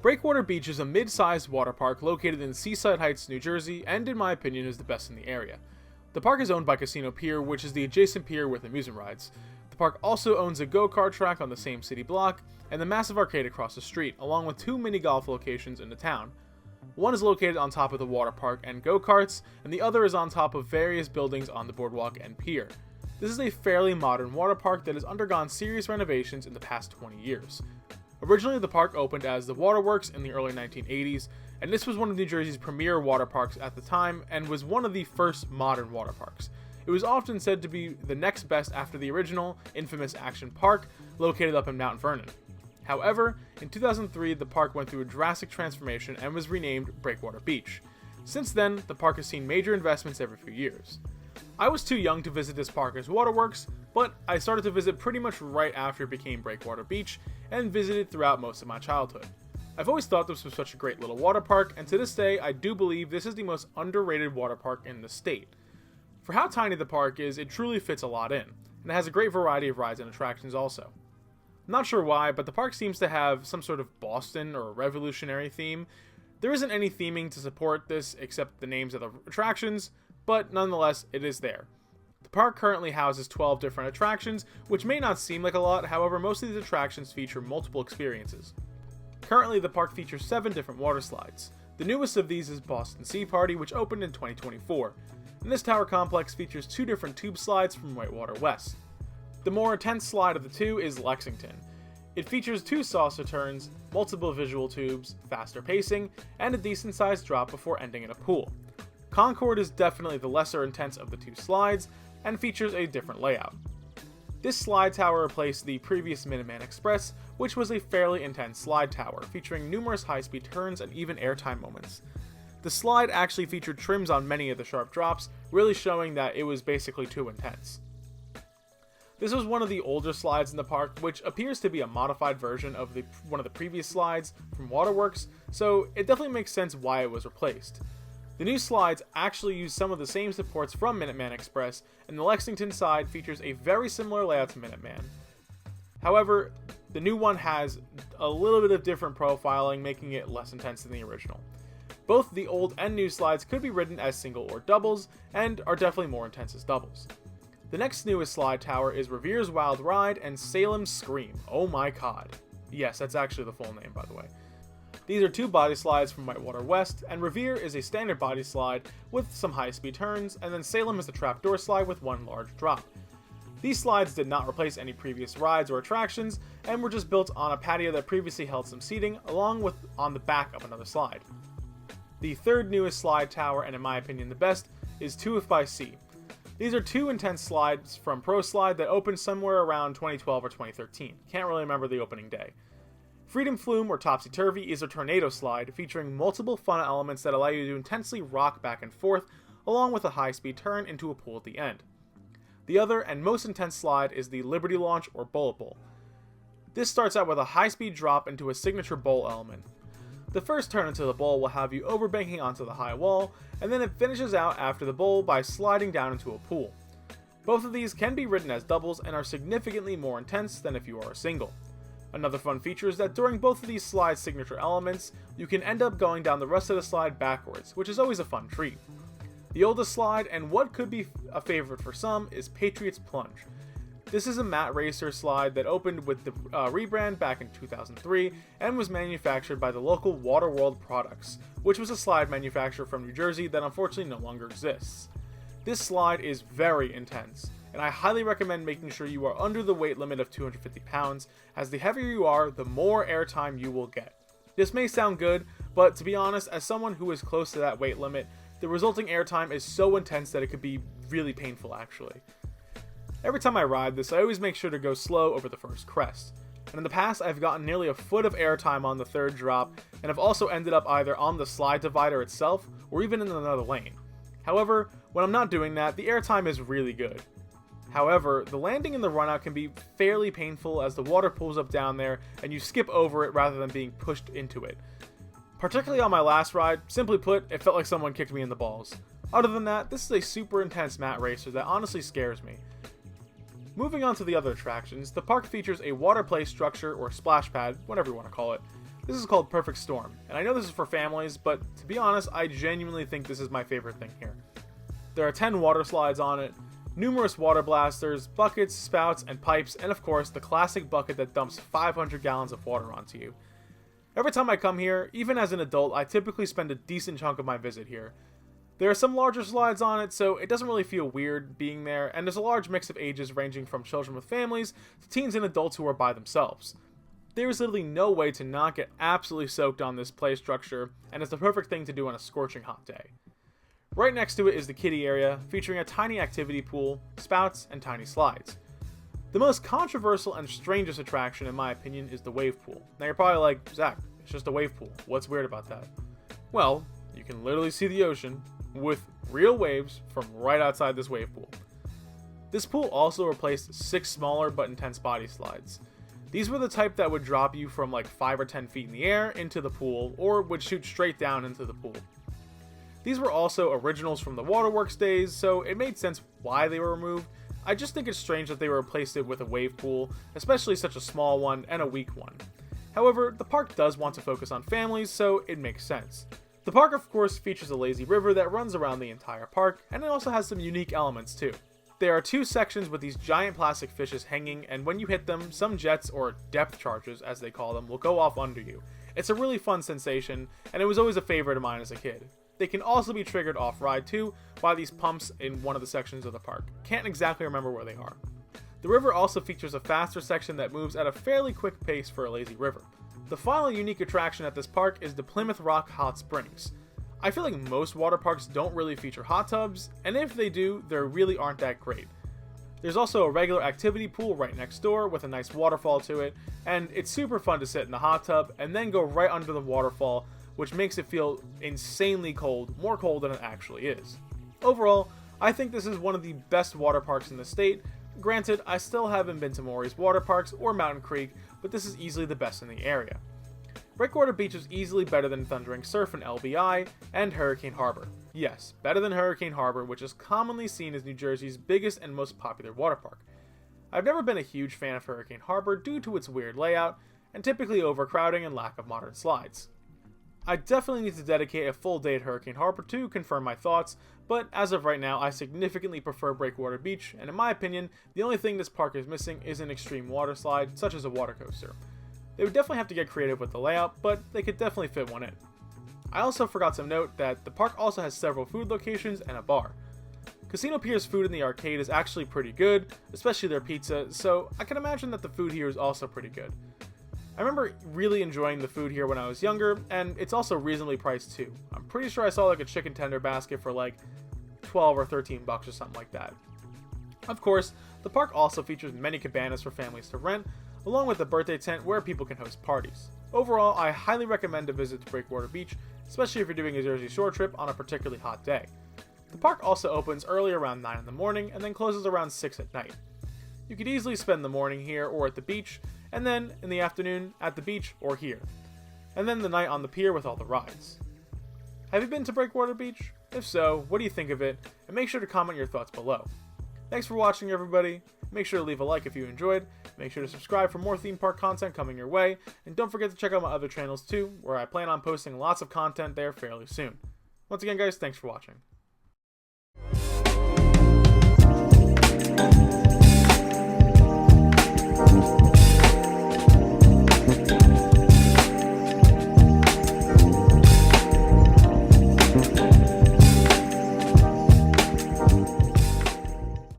Breakwater Beach is a mid-sized water park located in Seaside Heights, New Jersey, and in my opinion is the best in the area. The park is owned by Casino Pier, which is the adjacent pier with amusement rides. The park also owns a go-kart track on the same city block, and the massive arcade across the street, along with 2 mini-golf locations in the town. One is located on top of the water park and go-karts, and the other is on top of various buildings on the boardwalk and pier. This is a fairly modern water park that has undergone serious renovations in the past 20 years. Originally, the park opened as the Waterworks in the early 1980s, and this was one of New Jersey's premier water parks at the time and was one of the first modern water parks. It was often said to be the next best after the original, infamous Action Park, located up in Mount Vernon. However, in 2003, the park went through a drastic transformation and was renamed Breakwater Beach. Since then, the park has seen major investments every few years. I was too young to visit this park as Waterworks, but I started to visit pretty much right after it became Breakwater Beach, and visited throughout most of my childhood. I've always thought this was such a great little water park, and to this day, I do believe this is the most underrated water park in the state. For how tiny the park is, it truly fits a lot in, and it has a great variety of rides and attractions also. I'm not sure why, but the park seems to have some sort of Boston or revolutionary theme. There isn't any theming to support this except the names of the attractions, but nonetheless, it is there. The park currently houses 12 different attractions, which may not seem like a lot, however most of these attractions feature multiple experiences. Currently, the park features 7 different water slides. The newest of these is Boston Sea Party, which opened in 2024. And this tower complex features 2 different tube slides from Whitewater West. The more intense slide of the 2 is Lexington. It features 2 saucer turns, multiple visual tubes, faster pacing, and a decent sized drop before ending in a pool. Concord is definitely the lesser intense of the 2 slides, and features a different layout. This slide tower replaced the previous Minuteman Express, which was a fairly intense slide tower, featuring numerous high-speed turns and even airtime moments. The slide actually featured trims on many of the sharp drops, really showing that it was basically too intense. This was one of the older slides in the park, which appears to be a modified version of one of the previous slides from Waterworks, so it definitely makes sense why it was replaced. The new slides actually use some of the same supports from Minuteman Express, and the Lexington side features a very similar layout to Minuteman. However, the new one has a little bit of different profiling, making it less intense than the original. Both the old and new slides could be ridden as single or doubles, and are definitely more intense as doubles. The next newest slide tower is Revere's Wild Ride and Salem's Scream. Oh my god. Yes, that's actually the full name, by the way. These are 2 body slides from Whitewater West, and Revere is a standard body slide with some high-speed turns, and then Salem is a trapdoor slide with 1 large drop. These slides did not replace any previous rides or attractions, and were just built on a patio that previously held some seating, along with on the back of another slide. The third newest slide tower, and in my opinion the best, is 2F by Sea. These are 2 intense slides from Pro Slide that opened somewhere around 2012 or 2013. Can't really remember the opening day. Freedom Flume, or Topsy Turvy, is a tornado slide featuring multiple fun elements that allow you to intensely rock back and forth, along with a high-speed turn into a pool at the end. The other and most intense slide is the Liberty Launch, or Bullet Bowl. This starts out with a high-speed drop into a signature bowl element. The first turn into the bowl will have you overbanking onto the high wall, and then it finishes out after the bowl by sliding down into a pool. Both of these can be ridden as doubles and are significantly more intense than if you are a single. Another fun feature is that during both of these slides' signature elements, you can end up going down the rest of the slide backwards, which is always a fun treat. The oldest slide, and what could be a favorite for some, is Patriots Plunge. This is a matte racer slide that opened with the rebrand back in 2003 and was manufactured by the local RADZADproductions, which was a slide manufacturer from New Jersey that unfortunately no longer exists. This slide is very intense, and I highly recommend making sure you are under the weight limit of 250 pounds, as the heavier you are, the more airtime you will get. This may sound good, but to be honest, as someone who is close to that weight limit, the resulting airtime is so intense that it could be really painful actually. Every time I ride this, I always make sure to go slow over the first crest. And in the past, I've gotten nearly a foot of airtime on the third drop, and have also ended up either on the slide divider itself, or even in another lane. However, when I'm not doing that, the airtime is really good. However, the landing and the runout can be fairly painful as the water pulls up down there, and you skip over it rather than being pushed into it. Particularly on my last ride, simply put, it felt like someone kicked me in the balls. Other than that, this is a super intense matte racer that honestly scares me. Moving on to the other attractions, the park features a water play structure or splash pad, whatever you want to call it. This is called Perfect Storm, and I know this is for families, but to be honest, I genuinely think this is my favorite thing here. There are 10 water slides on it, numerous water blasters, buckets, spouts, and pipes, and of course, the classic bucket that dumps 500 gallons of water onto you. Every time I come here, even as an adult, I typically spend a decent chunk of my visit here. There are some larger slides on it, so it doesn't really feel weird being there, and there's a large mix of ages ranging from children with families to teens and adults who are by themselves. There is literally no way to not get absolutely soaked on this play structure, and it's the perfect thing to do on a scorching hot day. Right next to it is the kiddie area, featuring a tiny activity pool, spouts, and tiny slides. The most controversial and strangest attraction, in my opinion, is the wave pool. Now you're probably like, Zach, it's just a wave pool. What's weird about that? Well, you can literally see the ocean with real waves from right outside this wave pool. This pool also replaced 6 smaller but intense body slides. These were the type that would drop you from like 5 or 10 feet in the air into the pool, or would shoot straight down into the pool. These were also originals from the Waterworks days, so it made sense why they were removed. I just think it's strange that they replaced it with a wave pool, especially such a small one and a weak one. However, the park does want to focus on families, so it makes sense. The park of course features a lazy river that runs around the entire park, and it also has some unique elements too. There are 2 sections with these giant plastic fishes hanging, and when you hit them, some jets, or depth charges as they call them, will go off under you. It's a really fun sensation, and it was always a favorite of mine as a kid. They can also be triggered off-ride too by these pumps in one of the sections of the park. Can't exactly remember where they are. The river also features a faster section that moves at a fairly quick pace for a lazy river. The final unique attraction at this park is the Plymouth Rock Hot Springs. I feel like most water parks don't really feature hot tubs, and if they do, they really aren't that great. There's also a regular activity pool right next door with a nice waterfall to it, and it's super fun to sit in the hot tub and then go right under the waterfall, which makes it feel insanely cold, more cold than it actually is. Overall, I think this is one of the best water parks in the state. Granted, I still haven't been to Maury's water parks or Mountain Creek, but this is easily the best in the area. Breakwater Beach is easily better than Thundering Surf and LBI, and Hurricane Harbor. Yes, better than Hurricane Harbor, which is commonly seen as New Jersey's biggest and most popular water park. I've never been a huge fan of Hurricane Harbor due to its weird layout, and typically overcrowding and lack of modern slides. I definitely need to dedicate a full day at Hurricane Harbor to confirm my thoughts, but as of right now, I significantly prefer Breakwater Beach, and in my opinion, the only thing this park is missing is an extreme water slide, such as a water coaster. They would definitely have to get creative with the layout, but they could definitely fit one in. I also forgot to note that the park also has several food locations and a bar. Casino Pier's food in the arcade is actually pretty good, especially their pizza, so I can imagine that the food here is also pretty good. I remember really enjoying the food here when I was younger, and it's also reasonably priced too. I'm pretty sure I saw like a chicken tender basket for like 12 or 13 bucks or something like that. Of course, the park also features many cabanas for families to rent, along with a birthday tent where people can host parties. Overall, I highly recommend a visit to Breakwater Beach, especially if you're doing a Jersey Shore trip on a particularly hot day. The park also opens early around 9 in the morning and then closes around 6 at night. You could easily spend the morning here or at the beach, and then in the afternoon at the beach or here, and then the night on the pier with all the rides. Have you been to Breakwater Beach? If so, what do you think of it? And make sure to comment your thoughts below. Thanks for watching, everybody. Make sure to leave a like if you enjoyed, make sure to subscribe for more theme park content coming your way, and don't forget to check out my other channels too, where I plan on posting lots of content there fairly soon. Once again guys, thanks for watching.